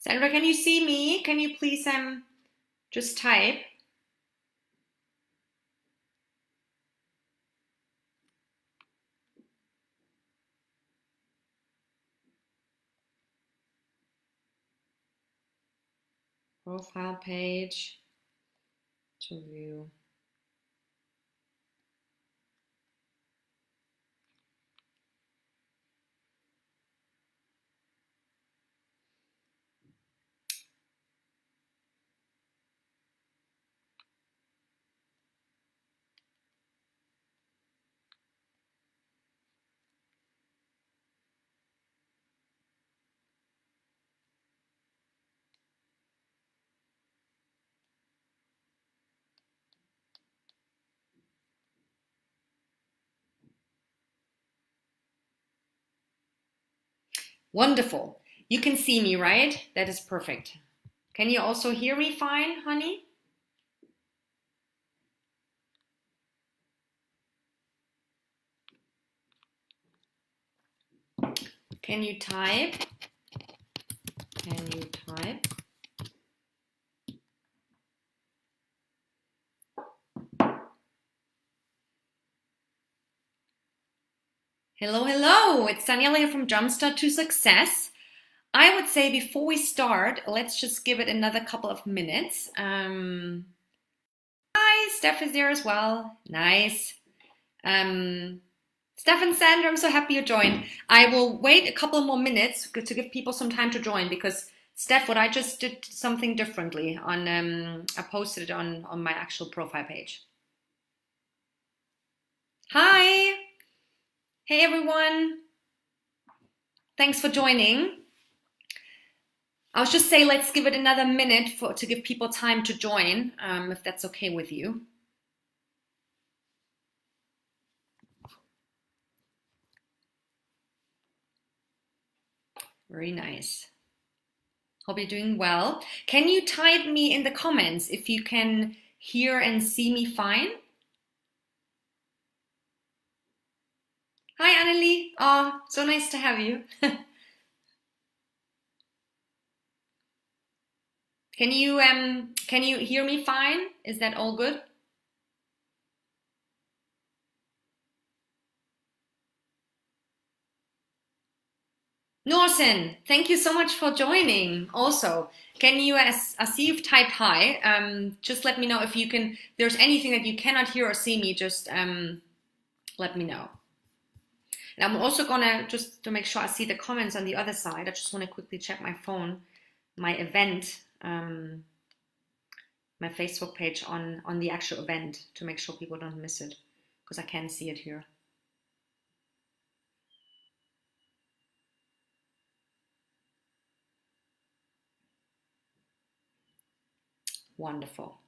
Sandra, can you see me? Can you please just type? Profile page to view. Wonderful. You can see me, right? That is perfect. Can you also hear me fine, honey? Can you type? Can you type? Hello, hello. It's Daniela here from Jumpstart to Success. I would say before we start, let's just give it another couple of minutes. Hi, Steph is there as well. Nice. Steph and Sandra, I'm so happy you joined. I will wait a couple more minutes to give people some time to join because Steph, what I just did something differently on, I posted it on my actual profile page. Hi. Hey everyone. Thanks for joining. I was just saying, let's give it another minute to give people time to join, if that's okay with you. Very nice. Hope you're doing well. Can you type me in the comments if you can hear and see me fine? Hi, Annelie. Oh, so nice to have you. Can you hear me fine? Is that all good? Norsen, thank you so much for joining. Also, can you, as I see you've typed hi, just let me know if you can, if there's anything that you cannot hear or see me, just let me know. And I'm also gonna, just to make sure I see the comments on the other side, I just wanna quickly check my phone, my event, my Facebook page on the actual event to make sure people don't miss it, because I can see it here. Wonderful.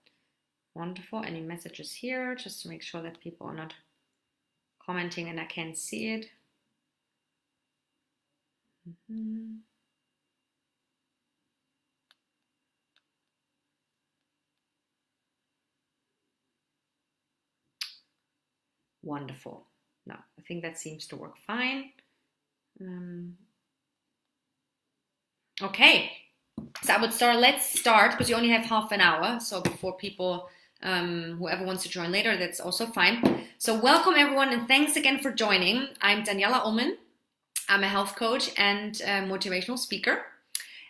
Wonderful. Any messages here, just to make sure that people are not commenting and I can see it. Wonderful. No, I think that seems to work fine. Okay, so I would start, let's start, because you only have half an hour. So before people, whoever wants to join later, that's also fine. So welcome everyone and thanks again for joining. I'm Daniela Ullman. I'm a health coach and motivational speaker.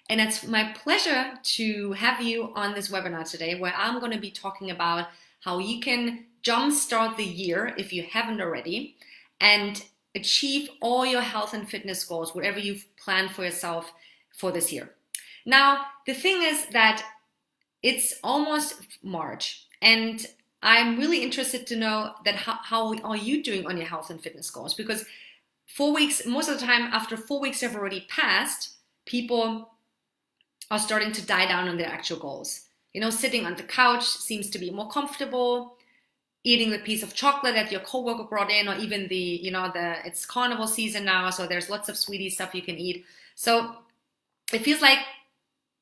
And it's my pleasure to have you on this webinar today, where I'm going to be talking about how you can jumpstart the year, if you haven't already, and achieve all your health and fitness goals, whatever you've planned for yourself for this year. Now, the thing is that it's almost March, and I'm really interested to know that how are you doing on your health and fitness goals? Because 4 weeks, most of the time after 4 weeks have already passed, people are starting to die down on their actual goals. You know, sitting on the couch seems to be more comfortable, eating the piece of chocolate that your coworker brought in, or even it's carnival season now, so there's lots of sweetie stuff you can eat. So it feels like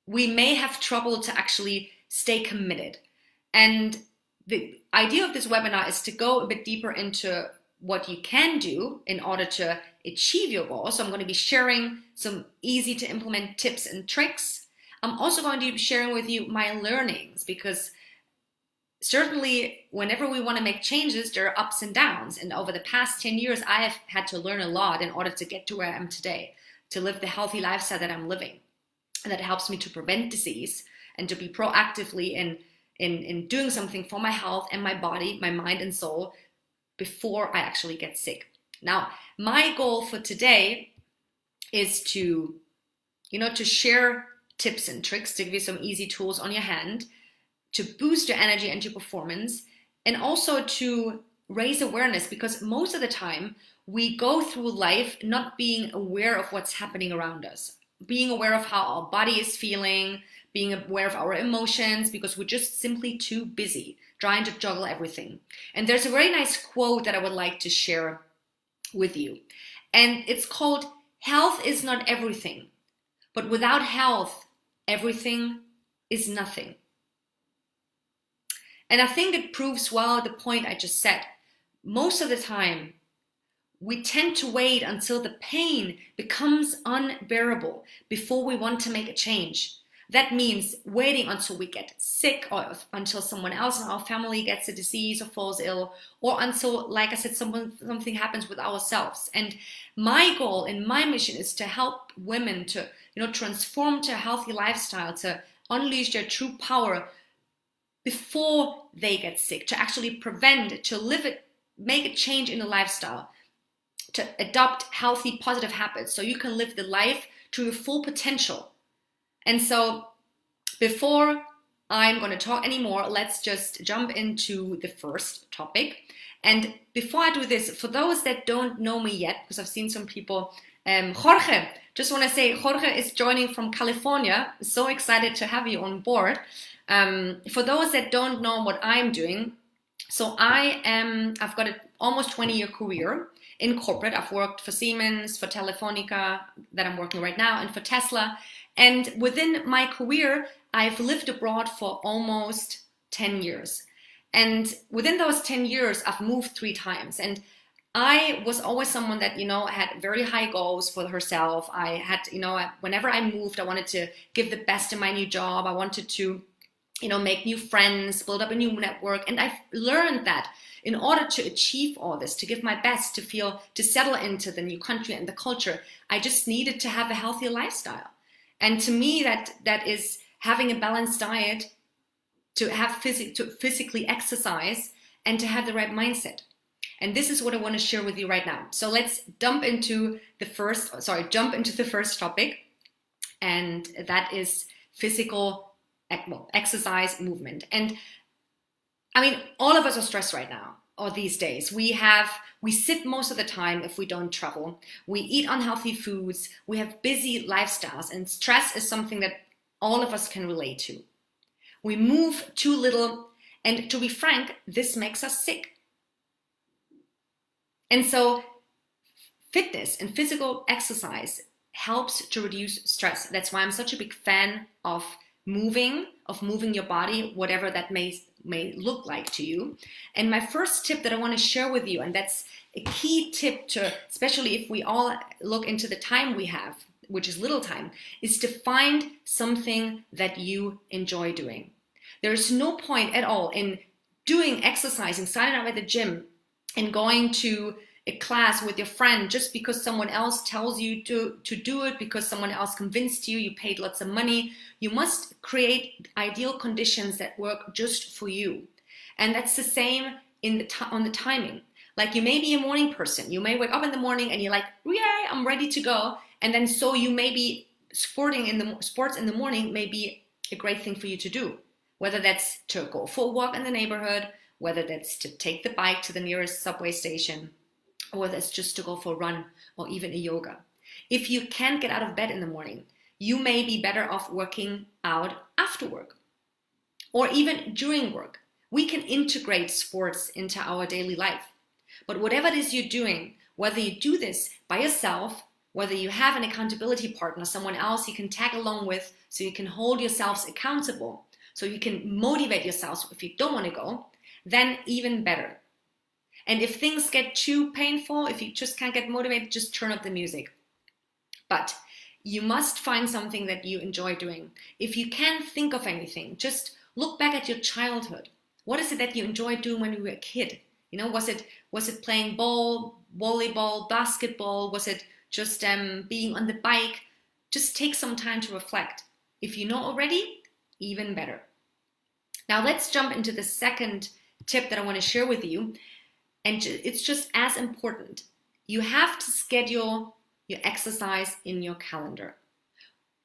we may have trouble to actually stay committed. And the idea of this webinar is to go a bit deeper into what you can do in order to achieve your goals. So I'm going to be sharing some easy to implement tips and tricks. I'm also going to be sharing with you my learnings, because certainly whenever we want to make changes, there are ups and downs. And over the past 10 years, I have had to learn a lot in order to get to where I am today, to live the healthy lifestyle that I'm living. And that helps me to prevent disease and to be proactively in doing something for my health and my body, my mind and soul before I actually get sick. Now, my goal for today is to share tips and tricks, to give you some easy tools on your hand, to boost your energy and your performance, and also to raise awareness, because most of the time we go through life not being aware of what's happening around us, being aware of how our body is feeling, being aware of our emotions, because we're just simply too busy trying to juggle everything. And there's a very nice quote that I would like to share with you. And it's called, "Health is not everything, but without health, everything is nothing." And I think it proves well the point I just said. Most of the time, we tend to wait until the pain becomes unbearable before we want to make a change. That means waiting until we get sick, or until someone else in our family gets a disease or falls ill, or until, like I said, something happens with ourselves. And my goal and my mission is to help women to, transform to a healthy lifestyle, to unleash their true power before they get sick, to actually prevent, to live it, make a change in the lifestyle, to adopt healthy, positive habits so you can live the life to your full potential. And so before I'm going to talk anymore, let's just jump into the first topic. And before I do this, for those that don't know me yet, because I've seen some people, Jorge, just want to say Jorge is joining from California. So excited to have you on board. For those that don't know what I'm doing, so I've got an almost 20-year career in corporate. I've worked for Siemens, for Telefonica, that I'm working right now, and for Tesla. And within my career, I've lived abroad for almost 10 years. And within those 10 years, I've moved 3 times. And I was always someone that, had very high goals for herself. I had, whenever I moved, I wanted to give the best in my new job. I wanted to, make new friends, build up a new network. And I've learned that in order to achieve all this, to give my best, to settle into the new country and the culture, I just needed to have a healthy lifestyle. And to me, that is having a balanced diet, to have to physically exercise, and to have the right mindset. And this is what I want to share with you right now. So let's jump into the first topic, and that is physical exercise, movement. And I mean, all of us are stressed right now, or these days. We sit most of the time if we don't travel. We eat unhealthy foods. We have busy lifestyles, and stress is something that all of us can relate to. We move too little, and to be frank, this makes us sick. And so fitness and physical exercise helps to reduce stress. That's why I'm such a big fan of moving your body, whatever that may look like to you. And my first tip that I want to share with you, and that's a key tip to, especially if we all look into the time we have, which is little time, is to find something that you enjoy doing. There is no point at all in doing exercising, signing up at the gym, and going to a class with your friend just because someone else tells you to do it, because someone else convinced you, you paid lots of money. You must create ideal conditions that work just for you. And that's the same on the timing. Like, you may be a morning person. You may wake up in the morning and you're like, yay, I'm ready to go. And then so you may be sports in the morning may be a great thing for you to do. Whether that's to go for a walk in the neighborhood, whether that's to take the bike to the nearest subway station, or whether it's just to go for a run or even a yoga. If you can't get out of bed in the morning, you may be better off working out after work or even during work. We can integrate sports into our daily life. But whatever it is you're doing, whether you do this by yourself, whether you have an accountability partner, someone else you can tag along with so you can hold yourselves accountable, so you can motivate yourselves if you don't want to go, then even better. And if things get too painful, if you just can't get motivated, just turn up the music. But you must find something that you enjoy doing. If you can't think of anything, just look back at your childhood. What is it that you enjoyed doing when you were a kid? You know, was it playing ball, volleyball, basketball? Was it just being on the bike? Just take some time to reflect. If you know already, even better. Now let's jump into the second tip that I want to share with you. And it's just as important. You have to schedule your exercise in your calendar.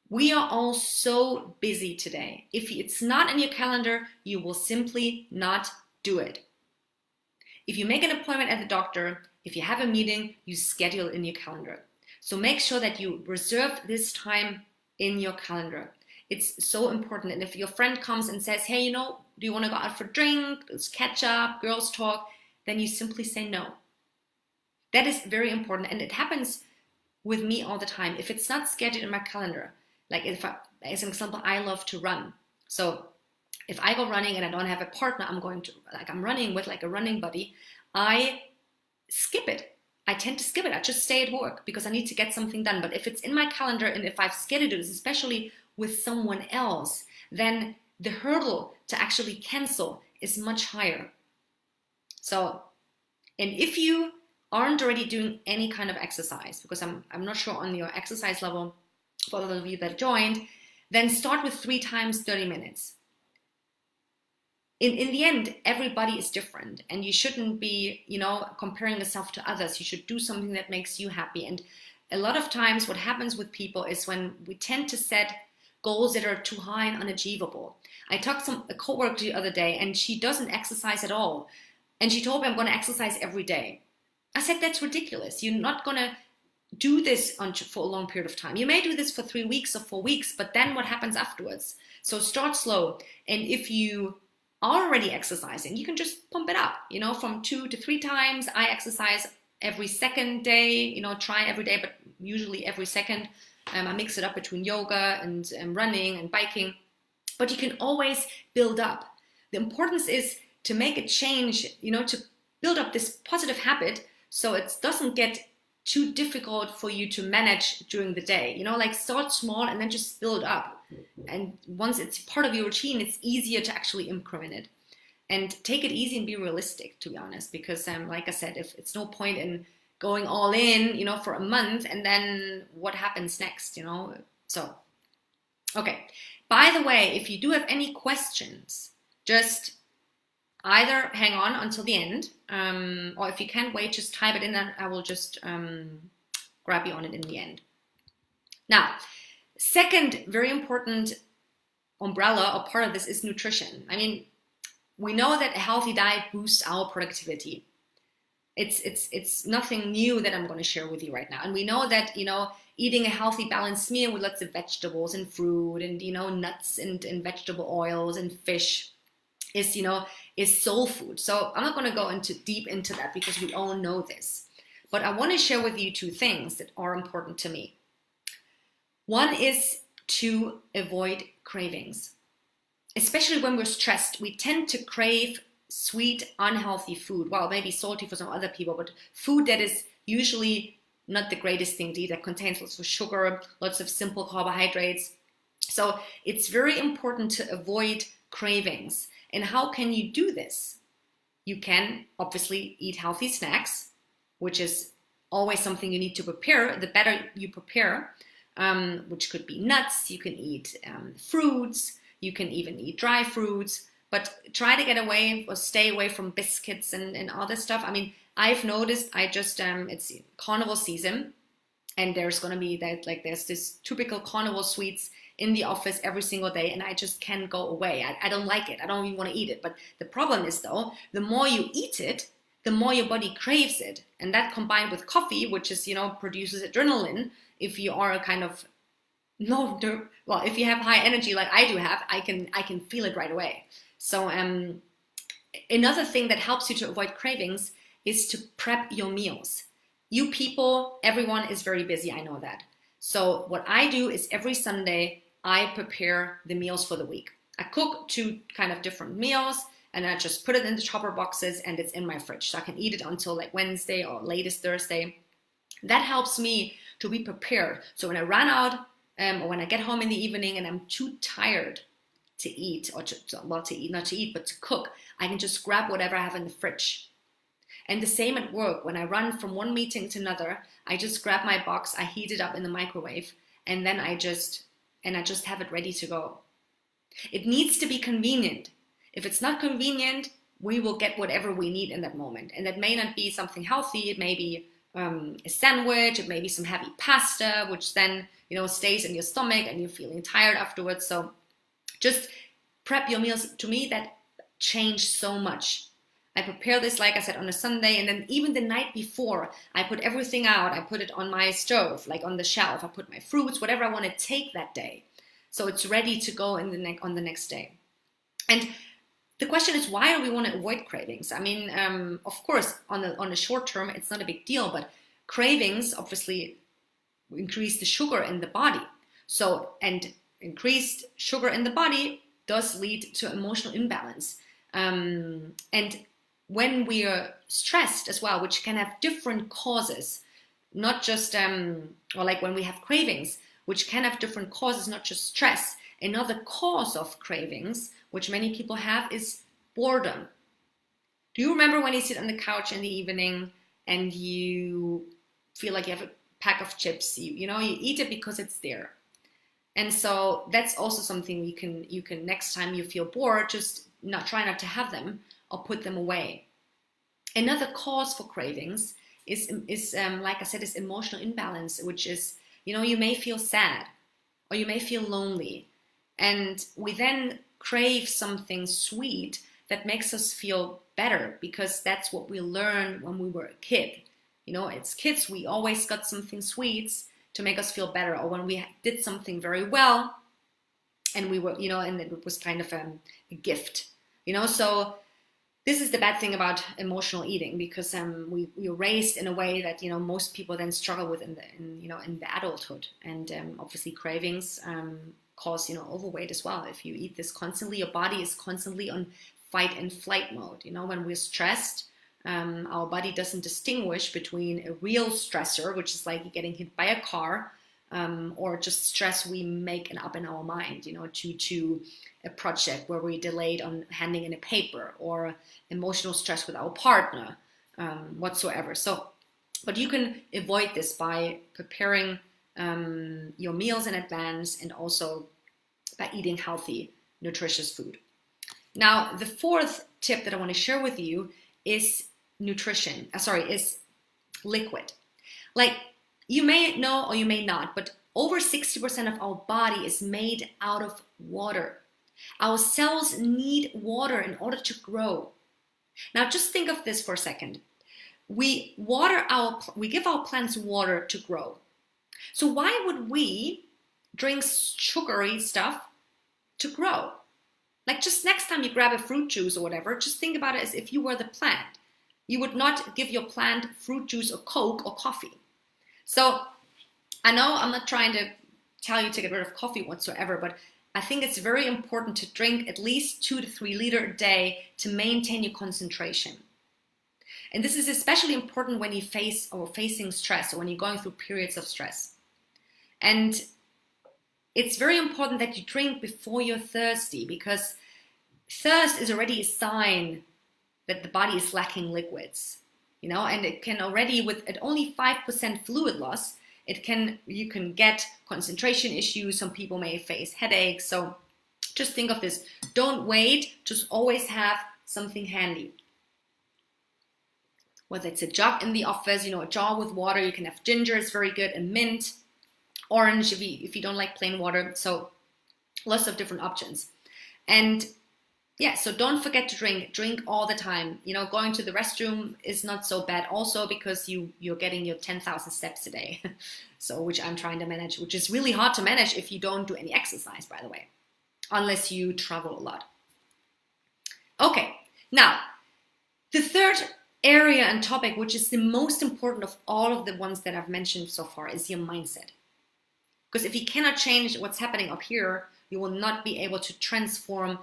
We are all so busy today. If it's not in your calendar, you will simply not do it. If you make an appointment at the doctor, if you have a meeting, you schedule it in your calendar. So make sure that you reserve this time in your calendar. It's so important. And if your friend comes and says, hey, you know, do you want to go out for a drink? Let's catch up, girls talk. Then you simply say no. That is very important. And it happens with me all the time. If it's not scheduled in my calendar, like as an example, I love to run. So if I go running and I don't have a partner, I'm running with like a running buddy, I skip it. I tend to skip it. I just stay at work because I need to get something done. But if it's in my calendar and if I've scheduled it, especially with someone else, then the hurdle to actually cancel is much higher. So, and if you aren't already doing any kind of exercise, because I'm not sure on your exercise level for those of you that joined, then start with 3 times 30 minutes. In the end, everybody is different, and you shouldn't be, you know, comparing yourself to others. You should do something that makes you happy. And a lot of times what happens with people is when we tend to set goals that are too high and unachievable. I talked to a coworker the other day, and she doesn't exercise at all. And she told me, I'm going to exercise every day. I said, that's ridiculous. You're not going to do this for a long period of time. You may do this for 3 weeks or 4 weeks, but then what happens afterwards? So start slow. And if you are already exercising, you can just pump it up, you know, from 2 to 3 times. I exercise every second day, you know, try every day, but usually every second. I mix it up between yoga and running and biking, but you can always build up. The importance is to make a change, you know, to build up this positive habit so it doesn't get too difficult for you to manage during the day. You know, like start small and then just build up. And once it's part of your routine, it's easier to actually increment it. And take it easy and be realistic, to be honest, because like I said, if it's no point in going all in, you know, for a month, and then what happens next, you know? So, okay. By the way, if you do have any questions, just either hang on until the end, or if you can't wait, just type it in and I will just grab you on it in the end. Now, second very important umbrella or part of this is nutrition. I mean, we know that a healthy diet boosts our productivity. It's nothing new that I'm going to share with you right now. And we know that, you know, eating a healthy balanced meal with lots of vegetables and fruit and, you know, nuts and vegetable oils and fish is, you know, is soul food. So I'm not going to go deep into that because we all know this. But I want to share with you 2 things that are important to me. One is to avoid cravings. Especially when we're stressed, we tend to crave sweet, unhealthy food. Well, maybe salty for some other people, but food that is usually not the greatest thing to eat, that contains lots of sugar, lots of simple carbohydrates. So it's very important to avoid cravings. And how can you do this? You can obviously eat healthy snacks, which is always something you need to prepare. The better you prepare, which could be nuts, you can eat fruits, you can even eat dry fruits, but try to get away or stay away from biscuits and all this stuff. I mean, I've noticed, it's carnival season, and there's going to be that, like, there's this typical carnival sweets in the office every single day, and I just can't go away. I don't like it. I don't even want to eat it. But the problem is, though, the more you eat it, the more your body craves it. And that combined with coffee, which is, you know, produces adrenaline, if you are a kind of, if you have high energy like I do have, I can feel it right away. So another thing that helps you to avoid cravings is to prep your meals. You people, everyone is very busy, I know that. So what I do is every Sunday, I prepare the meals for the week. I cook 2 kind of different meals, and I just put it in the chopper boxes, and it's in my fridge. So I can eat it until like Wednesday or latest Thursday. That helps me to be prepared. So when I run out or when I get home in the evening and I'm too tired to eat, or not to eat, but to cook, I can just grab whatever I have in the fridge. And the same at work. When I run from one meeting to another, I just grab my box, I heat it up in the microwave, and then I just have it ready to go. It needs to be convenient. If it's not convenient, we will get whatever we need in that moment. And that may not be something healthy. It may be a sandwich, it may be some heavy pasta, which then, stays in your stomach and you're feeling tired afterwards. So just prep your meals. To me, that changed so much. I prepare this, like I said, on a Sunday, and then even the night before, I put everything out. I put it on my stove, like on the shelf. I put my fruits, whatever I want to take that day. So it's ready to go on the next day. And the question is, why do we want to avoid cravings? I mean, of course, on the short term, it's not a big deal, but cravings obviously increase the sugar in the body. So, and increased sugar in the body does lead to emotional imbalance. And when we are stressed as well, which can have different causes, not just, or like when we have cravings, which can have different causes, not just stress. Another cause of cravings, which many people have, is boredom. Do you remember when you sit on the couch in the evening and you feel like you have a pack of chips? You eat it because it's there. And so that's also something you can next time you feel bored, just try not to have them or put them away. Another cause for cravings is like I said, is emotional imbalance, which is, you may feel sad or you may feel lonely. And we then crave something sweet that makes us feel better, because that's what we learned when we were a kid. As kids, we always got something sweet to make us feel better, or when we did something very well and we were, and it was kind of a gift, so this is the bad thing about emotional eating, because we were raised in a way that most people then struggle with in the adulthood, and obviously cravings cause overweight as well. If you eat this constantly, your body is constantly on fight and flight mode. When we're stressed, our body doesn't distinguish between a real stressor, which is like getting hit by a car, or just stress we make up in our mind, due to a project where we delayed on handing in a paper, or emotional stress with our partner, whatsoever. So, but you can avoid this by preparing your meals in advance, and also by eating healthy, nutritious food. Now, the fourth tip that I want to share with you is is liquid. Like, you may know or you may not, but over 60% of our body is made out of water. Our cells need water in order to grow. Now, just think of this for a second. We give our plants water to grow. So why would we drink sugary stuff to grow? Like, just next time you grab a fruit juice or whatever, just think about it as if you were the plant. You would not give your plant fruit juice or Coke or coffee. So I know I'm not trying to tell you to get rid of coffee whatsoever, but I think it's very important to drink at least 2 to 3 liters a day to maintain your concentration. And this is especially important when you facing stress, or when you're going through periods of stress. And it's very important that you drink before you're thirsty, because thirst is already a sign that the body is lacking liquids, and it can already, at only 5% fluid loss, you can get concentration issues. Some people may face headaches. So just think of this. Don't wait. Just always have something handy. Whether it's a jug in the office, a jar with water. You can have ginger, it's very good, and mint, orange if you don't like plain water. So lots of different options. And yeah, so don't forget to drink all the time. Going to the restroom is not so bad also, because you're getting your 10,000 steps a day. So, which I'm trying to manage, which is really hard to manage if you don't do any exercise, by the way, unless you travel a lot. Okay, now the third area and topic, which is the most important of all of the ones that I've mentioned so far, is your mindset. Because if you cannot change what's happening up here, you will not be able to transform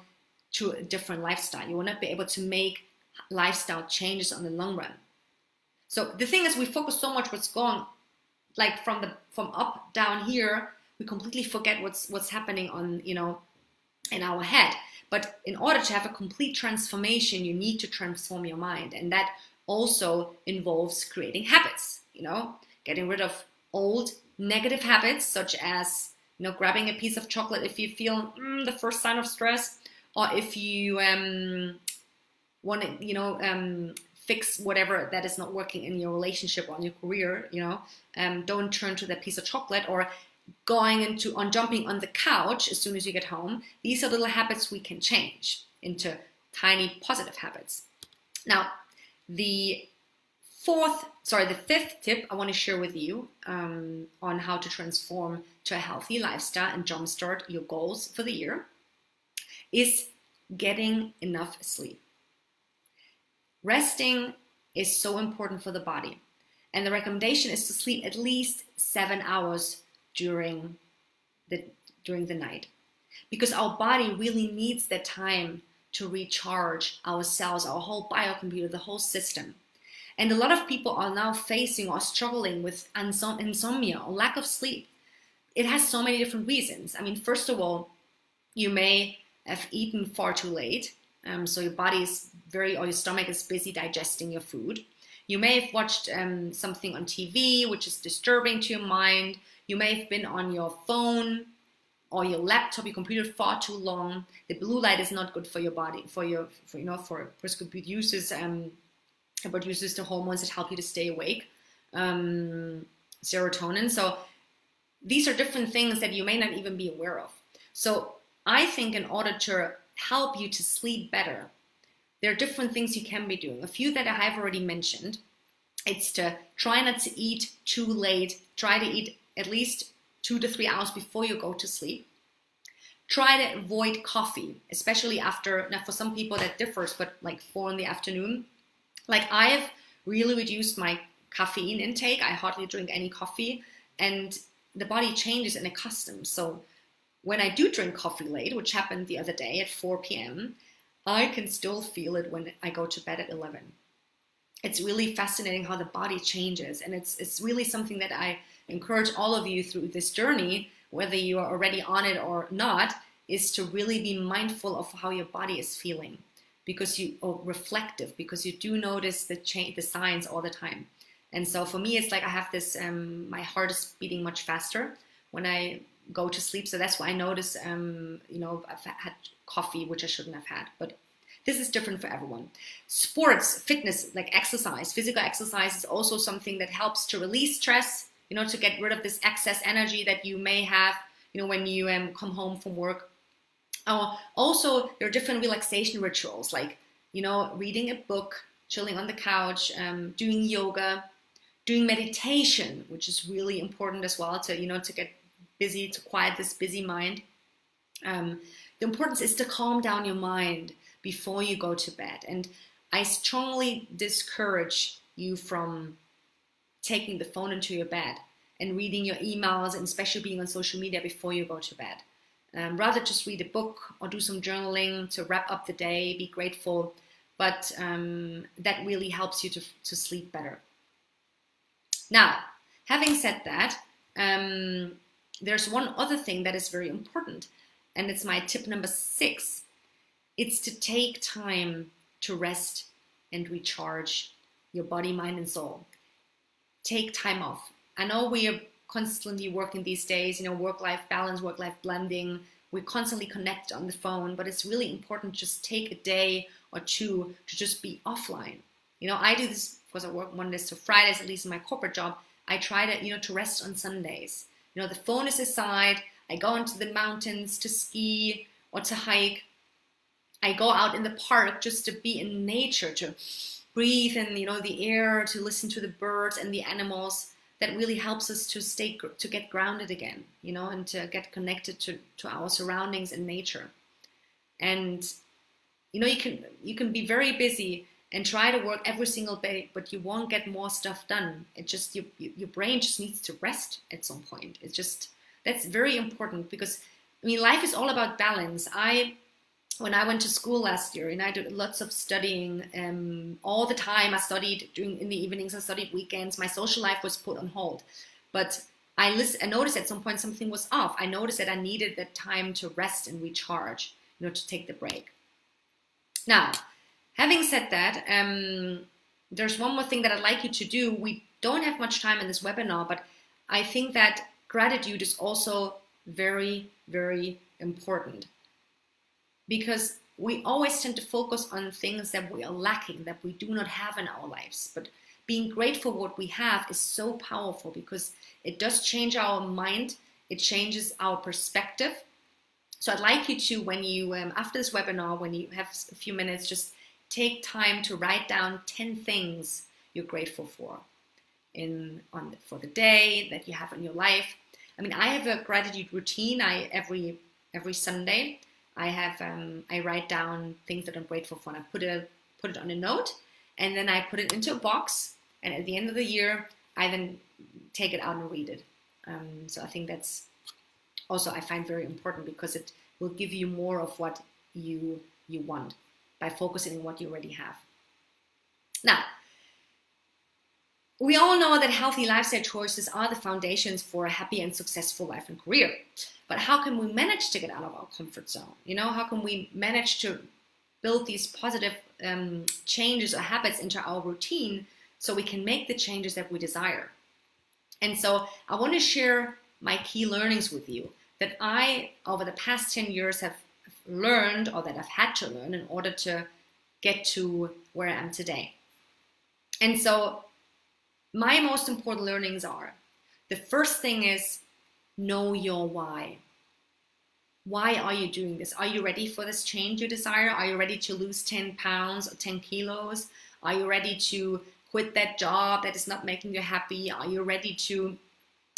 to a different lifestyle. You will not be able to make lifestyle changes on the long run. So the thing is, we focus so much what's going like from up down here, we completely forget what's happening on, you know, in our head. But in order to have a complete transformation, you need to transform your mind. And that also involves creating habits, you know, getting rid of old negative habits, such as, you know, grabbing a piece of chocolate if you feel the first sign of stress, or if you want to, you know, fix whatever that is not working in your relationship or in your career, you know, don't turn to that piece of chocolate, or jumping on the couch as soon as you get home. These are little habits we can change into tiny positive habits. Now, the fifth tip I want to share with you on how to transform to a healthy lifestyle and jumpstart your goals for the year is getting enough sleep. Resting is so important for the body, and the recommendation is to sleep at least 7 hours during the night, because our body really needs that time to recharge our cells, our whole biocomputer, the whole system. And a lot of people are now facing or struggling with insomnia or lack of sleep. It has so many different reasons. I mean, first of all, you may have eaten far too late, so your body is or your stomach is busy digesting your food. You may have watched something on TV which is disturbing to your mind. You may have been on your phone or your laptop, your computer far too long. The blue light is not good for your body, for because it produces the hormones that help you to stay awake, serotonin. So these are different things that you may not even be aware of. So I think in order to help you to sleep better, there are different things you can be doing. A few that I have already mentioned. It's to try not to eat too late. Try to eat at least 2 to 3 hours before you go to sleep. Try to avoid coffee, especially after, now for some people that differs, but like 4 in the afternoon. Like I have really reduced my caffeine intake. I hardly drink any coffee, and the body changes and accustoms. So when I do drink coffee late, which happened the other day at 4 p.m., I can still feel it when I go to bed at 11. It's really fascinating how the body changes, and it's really something that I encourage all of you through this journey, whether you are already on it or not, is to really be mindful of how your body is feeling, or reflective, because you do notice the signs all the time. And so for me, it's like I have this, my heart is beating much faster when I go to sleep. So that's why I notice, you know, I've had coffee, which I shouldn't have had, but this is different for everyone. Sports, fitness, like exercise, physical exercise is also something that helps to release stress, you know, to get rid of this excess energy that you may have, you know, when you come home from work. Also, there are different relaxation rituals, like, you know, reading a book, chilling on the couch, doing yoga, doing meditation, which is really important as well to, you know, to get busy, to quiet this busy mind. The importance is to calm down your mind before you go to bed. And I strongly discourage you from taking the phone into your bed and reading your emails, and especially being on social media before you go to bed. Rather just read a book or do some journaling to wrap up the day, be grateful, but that really helps you to sleep better. Now, having said that, there's one other thing that is very important, and it's my tip number 6. It's to take time to rest and recharge your body, mind, and soul. Take time off. I know we are constantly working these days, you know, work-life balance, work-life blending. We constantly connect on the phone, but it's really important to just take a day or two to just be offline. You know, I do this because I work Mondays to Fridays, at least in my corporate job. I try to, you know, to rest on Sundays. You know, the phone is aside. I go into the mountains to ski or to hike. I go out in the park just to be in nature, to breathe in, you know, the air, to listen to the birds and the animals. That really helps us to get grounded again, you know, and to get connected to our surroundings and nature. And, you know, you can be very busy and try to work every single day, but you won't get more stuff done. It just, your brain just needs to rest at some point. It's just, that's very important, because, I mean, life is all about balance. When I went to school last year, and I did lots of studying all the time. I studied in the evenings, I studied weekends. My social life was put on hold. but I noticed at some point something was off. I noticed that I needed that time to rest and recharge, to take the break. Now, having said that, there's one more thing that I'd like you to do. We don't have much time in this webinar, but I think that gratitude is also very, very important, because we always tend to focus on things that we are lacking, that we do not have in our lives. But being grateful for what we have is so powerful, because it does change our mind. It changes our perspective. So I'd like you to, when you, after this webinar, when you have a few minutes, just take time to write down 10 things you're grateful for for the day that you have in your life. I mean, I have a gratitude routine. Every Sunday, I write down things that I'm grateful for, and I put it on a note, and then I put it into a box. And at the end of the year, I then take it out and read it. So I think that's also, I find very important, because it will give you more of what you want by focusing on what you already have. Now, we all know that healthy lifestyle choices are the foundations for a happy and successful life and career. But how can we manage to get out of our comfort zone? How can we manage to build these positive changes or habits into our routine so we can make the changes that we desire? And so I want to share my key learnings with you that I, over the past 10 years, have learned, or that I've had to learn in order to get to where I am today. And so my most important learnings are, the first thing is, know your why. Why are you doing this? Are you ready for this change you desire? Are you ready to lose 10 pounds or 10 kilos? Are you ready to quit that job that is not making you happy? Are you ready to,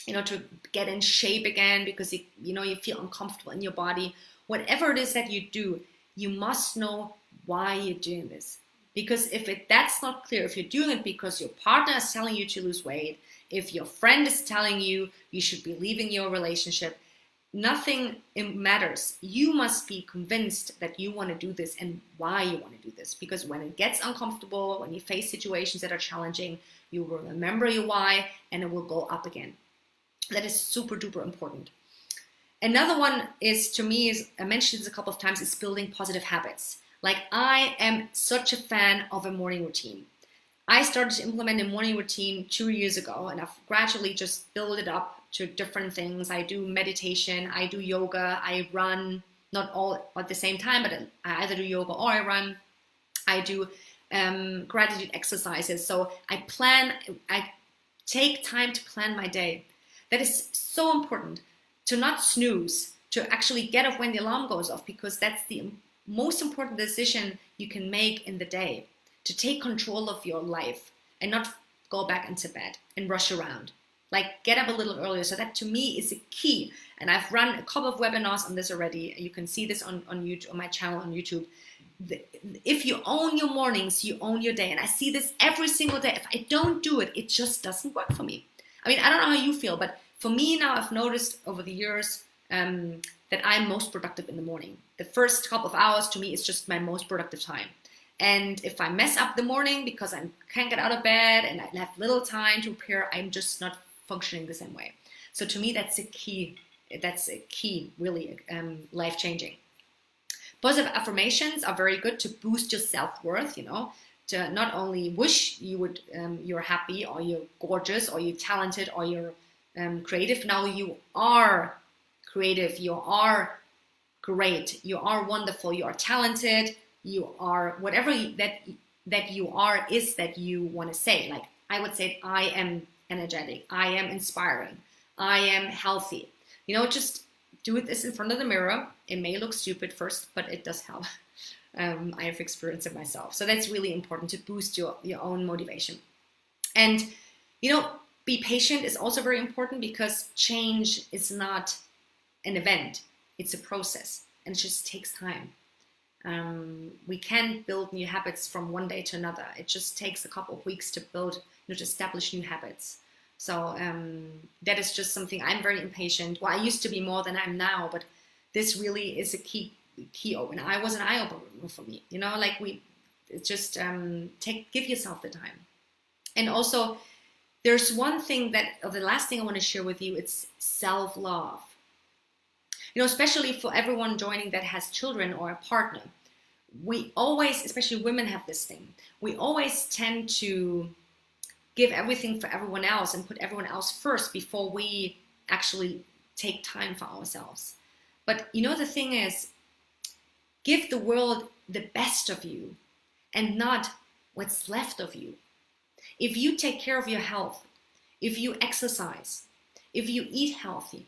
to get in shape again because you feel uncomfortable in your body? Whatever it is that you do, you must know why you're doing this. Because if that's not clear, if you're doing it because your partner is telling you to lose weight, if your friend is telling you you should be leaving your relationship, nothing matters. You must be convinced that you want to do this and why you want to do this. Because when it gets uncomfortable, when you face situations that are challenging, you will remember your why and it will go up again. That is super duper important. Another one is, to me, I mentioned this a couple of times, is building positive habits. Like, I am such a fan of a morning routine. I started to implement a morning routine 2 years ago, and I've gradually just built it up to different things. I do meditation, I do yoga, I run, not all at the same time, but I either do yoga or I run. I do gratitude exercises. So I take time to plan my day. That is so important, to not snooze, to actually get up when the alarm goes off, because that's the most important decision you can make in the day, to take control of your life and not go back into bed and rush around. Like, get up a little earlier. So that, to me, is a key. And I've run a couple of webinars on this already. You can see this on YouTube, on my channel on YouTube. If you own your mornings, you own your day. And I see this every single day. If I don't do it, it just doesn't work for me. I mean, I don't know how you feel, but for me now, I've noticed over the years that I'm most productive in the morning. The first couple of hours, to me, is just my most productive time. And if I mess up the morning because I can't get out of bed and I have little time to prepare, I'm just not functioning the same way. So to me, that's a key. That's a key, really life-changing. Positive affirmations are very good to boost your self-worth, to not only wish you're happy, or you're gorgeous, or you're talented, or you're creative. Now you are creative, you are great, you are wonderful, you are talented, you are whatever that you are is that you want to say. Like, I would say, I am energetic, I am inspiring, I am healthy. Just do this in front of the mirror. It may look stupid first, but it does help. I have experienced it myself. So that's really important, to boost your own motivation. And, be patient is also very important, because change is not an event. It's a process, and it just takes time. We can't build new habits from one day to another. It just takes a couple of weeks to build, to establish new habits. So that is just something. I'm very impatient. Well, I used to be more than I'm now, but this really is a key opener. I was an eye opener for me. Give yourself the time. And also, there's one thing that, or the last thing I want to share with you, it's self-love. You know, especially for everyone joining that has children or a partner, we always, especially women, have this thing. We always tend to give everything for everyone else and put everyone else first before we actually take time for ourselves. But you know, the thing is, give the world the best of you and not what's left of you. If you take care of your health, if you exercise, if you eat healthy,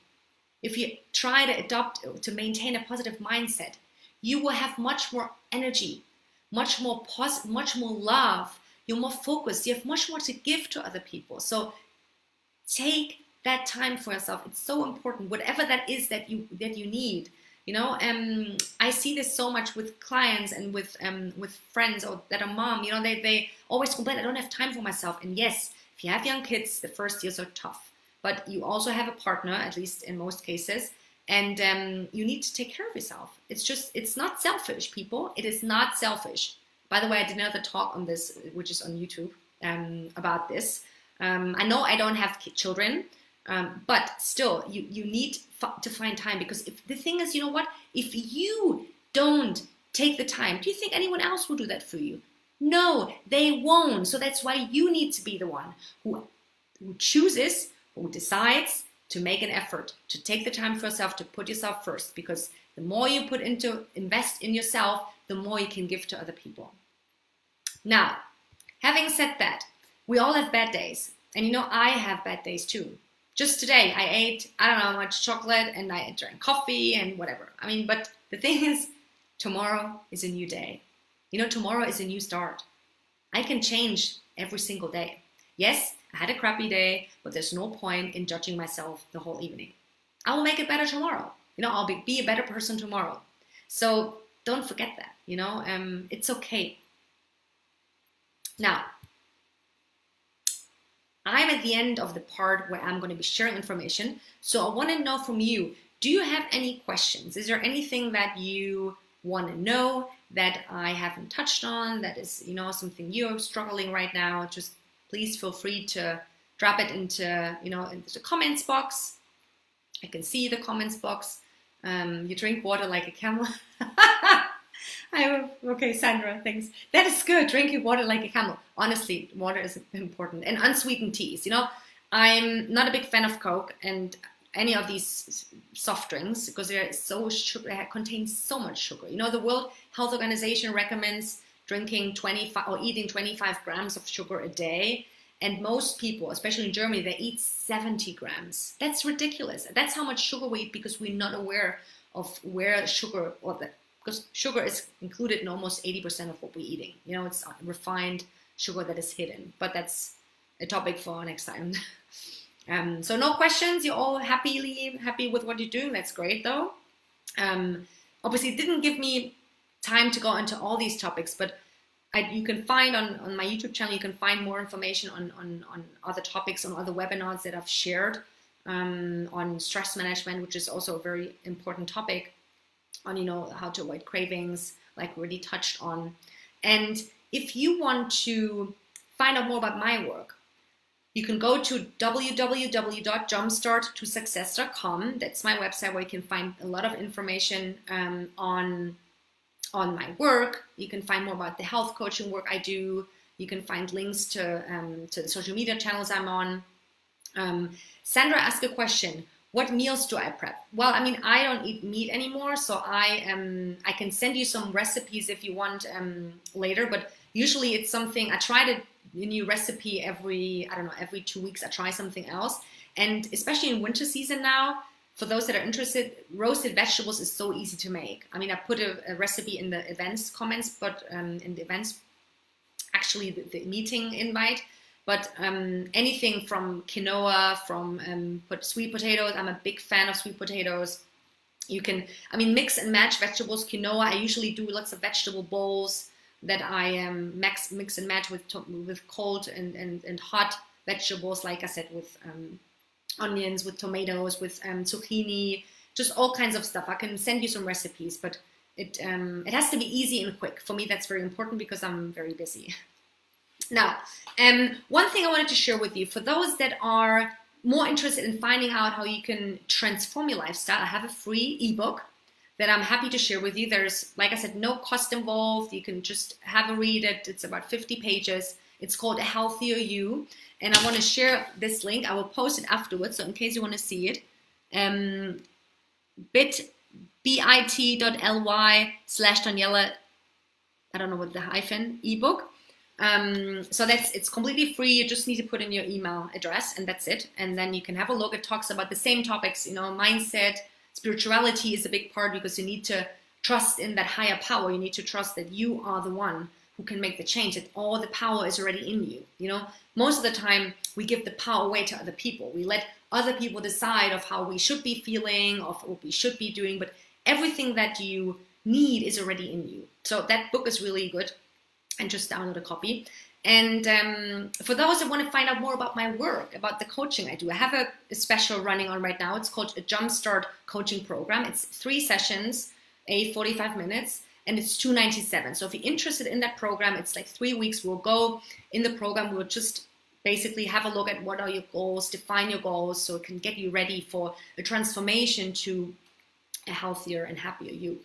if you try to adopt, to maintain a positive mindset, you will have much more energy, much more love. You're more focused. You have much more to give to other people. So take that time for yourself. It's so important. Whatever that is that you need. You know, I see this so much with clients and with friends or that are mom. You know, they always complain, I don't have time for myself. And yes, if you have young kids, the first years are tough. But you also have a partner, at least in most cases, and you need to take care of yourself. It's not selfish, people. It is not selfish. By the way, I did another talk on this, which is on YouTube, about this. I know I don't have children, but still, you need to find time, because if the thing is, you know what? If you don't take the time, do you think anyone else will do that for you? No, they won't. So that's why you need to be the one who chooses, who decides to make an effort, to take the time for yourself, to put yourself first, because the more you invest in yourself, the more you can give to other people. Now, having said that, we all have bad days. And you know, I have bad days too. Just today, I ate, I don't know how much chocolate, and I drank coffee and whatever. I mean, but the thing is, tomorrow is a new day. You know, tomorrow is a new start. I can change every single day. Yes, I had a crappy day, but there's no point in judging myself the whole evening. I will make it better tomorrow. You know, I'll be a better person tomorrow. So don't forget that, you know, it's okay. Now, I'm at the end of the part where I'm going to be sharing information. So I want to know from you, do you have any questions? Is there anything that you want to know that I haven't touched on, that is, you know, something you're struggling right now? Just please feel free to drop it into, you know, into the comments box. I can see the comments box. You drink water like a camel. Okay, Sandra, thanks. That is good, drinking water like a camel. Honestly, water is important. And unsweetened teas. You know, I'm not a big fan of Coke and any of these soft drinks, because they're so sugar, they contain so much sugar. You know, the World Health Organization recommends drinking 25 or eating 25 grams of sugar a day. And most people, especially in Germany, they eat 70 grams. That's ridiculous. That's how much sugar we eat, because we're not aware of where sugar, or that, because sugar is included in almost 80% of what we're eating. You know, it's refined sugar that is hidden, but that's a topic for next time. So no questions. You're all happy with what you're doing. That's great, though. Obviously, it didn't give me time to go into all these topics, but you can find on my YouTube channel, you can find more information on other topics, on other webinars that I've shared on stress management, which is also a very important topic, on, you know, how to avoid cravings, like we already touched on. And if you want to find out more about my work, you can go to www.jumpstarttosuccess.com. That's my website, where you can find a lot of information on my work. You can find more about the health coaching work I do. You can find links to the social media channels I'm on. Sandra asked a question: what meals do I prep? Well, I mean, I don't eat meat anymore, so I can send you some recipes if you want later. But usually it's something I try to. A new recipe every 2 weeks. I try something else. And especially in winter season now, for those that are interested, roasted vegetables is so easy to make. I mean, I put a recipe in the events comments, but in the events, actually the meeting invite, but anything from quinoa, from sweet potatoes. I'm a big fan of sweet potatoes. You can, I mean, mix and match vegetables. Quinoa, I usually do lots of vegetable bowls that I mix and match with cold and hot vegetables, like I said, with onions, with tomatoes, with zucchini, just all kinds of stuff. I can send you some recipes, but it has to be easy and quick. For me, that's very important, because I'm very busy. Now, one thing I wanted to share with you, for those that are more interested in finding out how you can transform your lifestyle, I have a free ebook that I'm happy to share with you. There's, like I said, no cost involved. You can just have a read it. It's about 50 pages. It's called A Healthier You. And I want to share this link. I will post it afterwards, so in case you want to see it. bit.ly/Daniela, I don't know what the hyphen, ebook. So it's completely free. You just need to put in your email address and that's it. And then you can have a look. It talks about the same topics, you know, mindset, spirituality is a big part because you need to trust in that higher power. You need to trust that you are the one who can make the change, that all the power is already in you. You know, most of the time we give the power away to other people. We let other people decide of how we should be feeling, of what we should be doing, but everything that you need is already in you. So that book is really good, and just download a copy. And for those that want to find out more about my work, about the coaching I do, I have a special running on right now. It's called a Jumpstart coaching program. It's 3 sessions, 45 minutes, and it's $297. So if you're interested in that program, it's like 3 weeks. We'll go in the program. We'll just basically have a look at what are your goals, define your goals, so it can get you ready for a transformation to a healthier and happier you.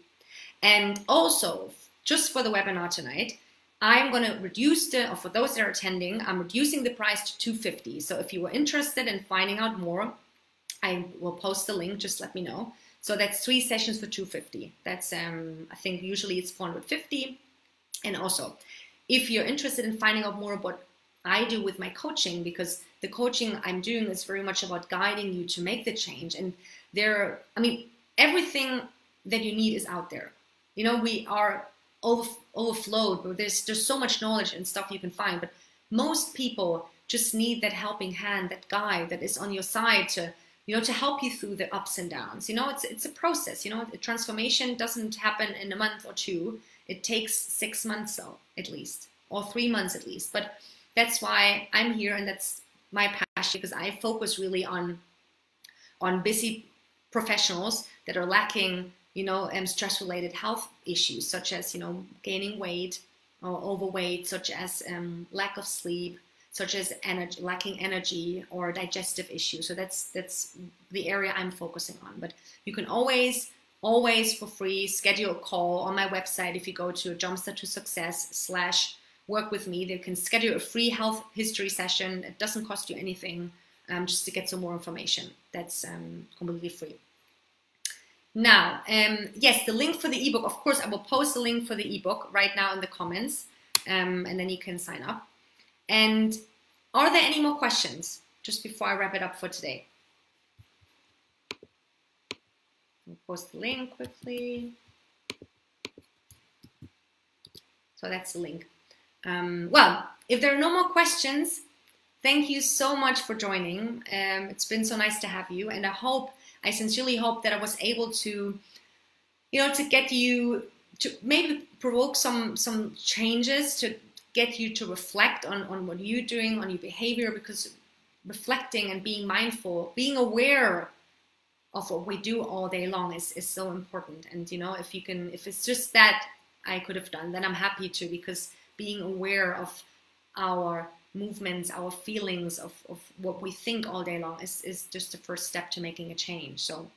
And also, just for the webinar tonight, I'm going to reduce or for those that are attending, I'm reducing the price to $250. So if you were interested in finding out more, I will post the link, just let me know. So that's 3 sessions for $250. That's, I think usually it's $450. And also, if you're interested in finding out more about what I do with my coaching, because the coaching I'm doing is very much about guiding you to make the change. And everything that you need is out there. You know, we are overflowed, but there's so much knowledge and stuff you can find, but most people just need that helping hand, that guide that is on your side to, you know, to help you through the ups and downs. You know, it's a process. You know, the transformation doesn't happen in a month or 2. It takes 6 months, so at least, or 3 months at least. But that's why I'm here, and that's my passion, because I focus really on busy professionals that are lacking, you know, stress-related health issues, such as, you know, gaining weight or overweight, such as lack of sleep, such as lacking energy, or digestive issues. So that's the area I'm focusing on. But you can always for free schedule a call on my website. If you go to Jumpstart to Success/work with me, they can schedule a free health history session. It doesn't cost you anything, just to get some more information. That's completely free. Now, yes, the link for the ebook, of course, I will post the link for the ebook right now in the comments, and then you can sign up. And are there any more questions just before I wrap it up for today? I'll post the link quickly. So that's the link. Well, if there are no more questions, thank you so much for joining. It's been so nice to have you, and I sincerely hope that I was able to, you know, to get you to maybe provoke some changes, to get you to reflect on what you're doing, on your behavior, because reflecting and being mindful, being aware of what we do all day long is so important. And, you know, if it's just that I could have done, then I'm happy to, because being aware of our movements, our feelings, of what we think all day long is just the first step to making a change. So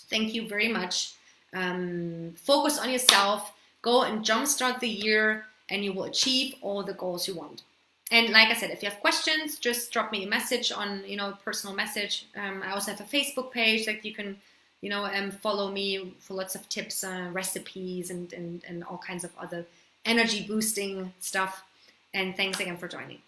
thank you very much. Focus on yourself, go and jumpstart the year, and you will achieve all the goals you want. And like I said, if you have questions, just drop me a message on, you know, personal message. I also have a Facebook page that you can, you know, follow me for lots of tips, recipes, and all kinds of other energy boosting stuff. And thanks again for joining.